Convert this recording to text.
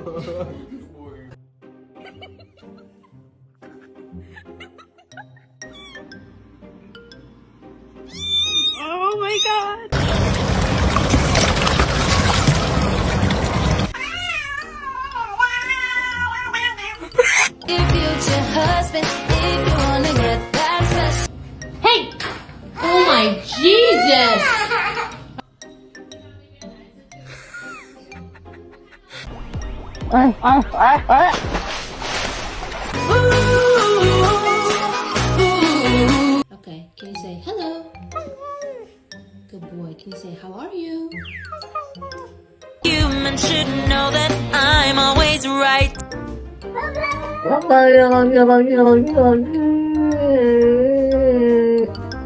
Oh my god! Future husband, if you wanna get that special. Hey! Oh my Jesus! Okay, can you say hello? Good boy. Can you say how are you? Humans should know that I'm always right.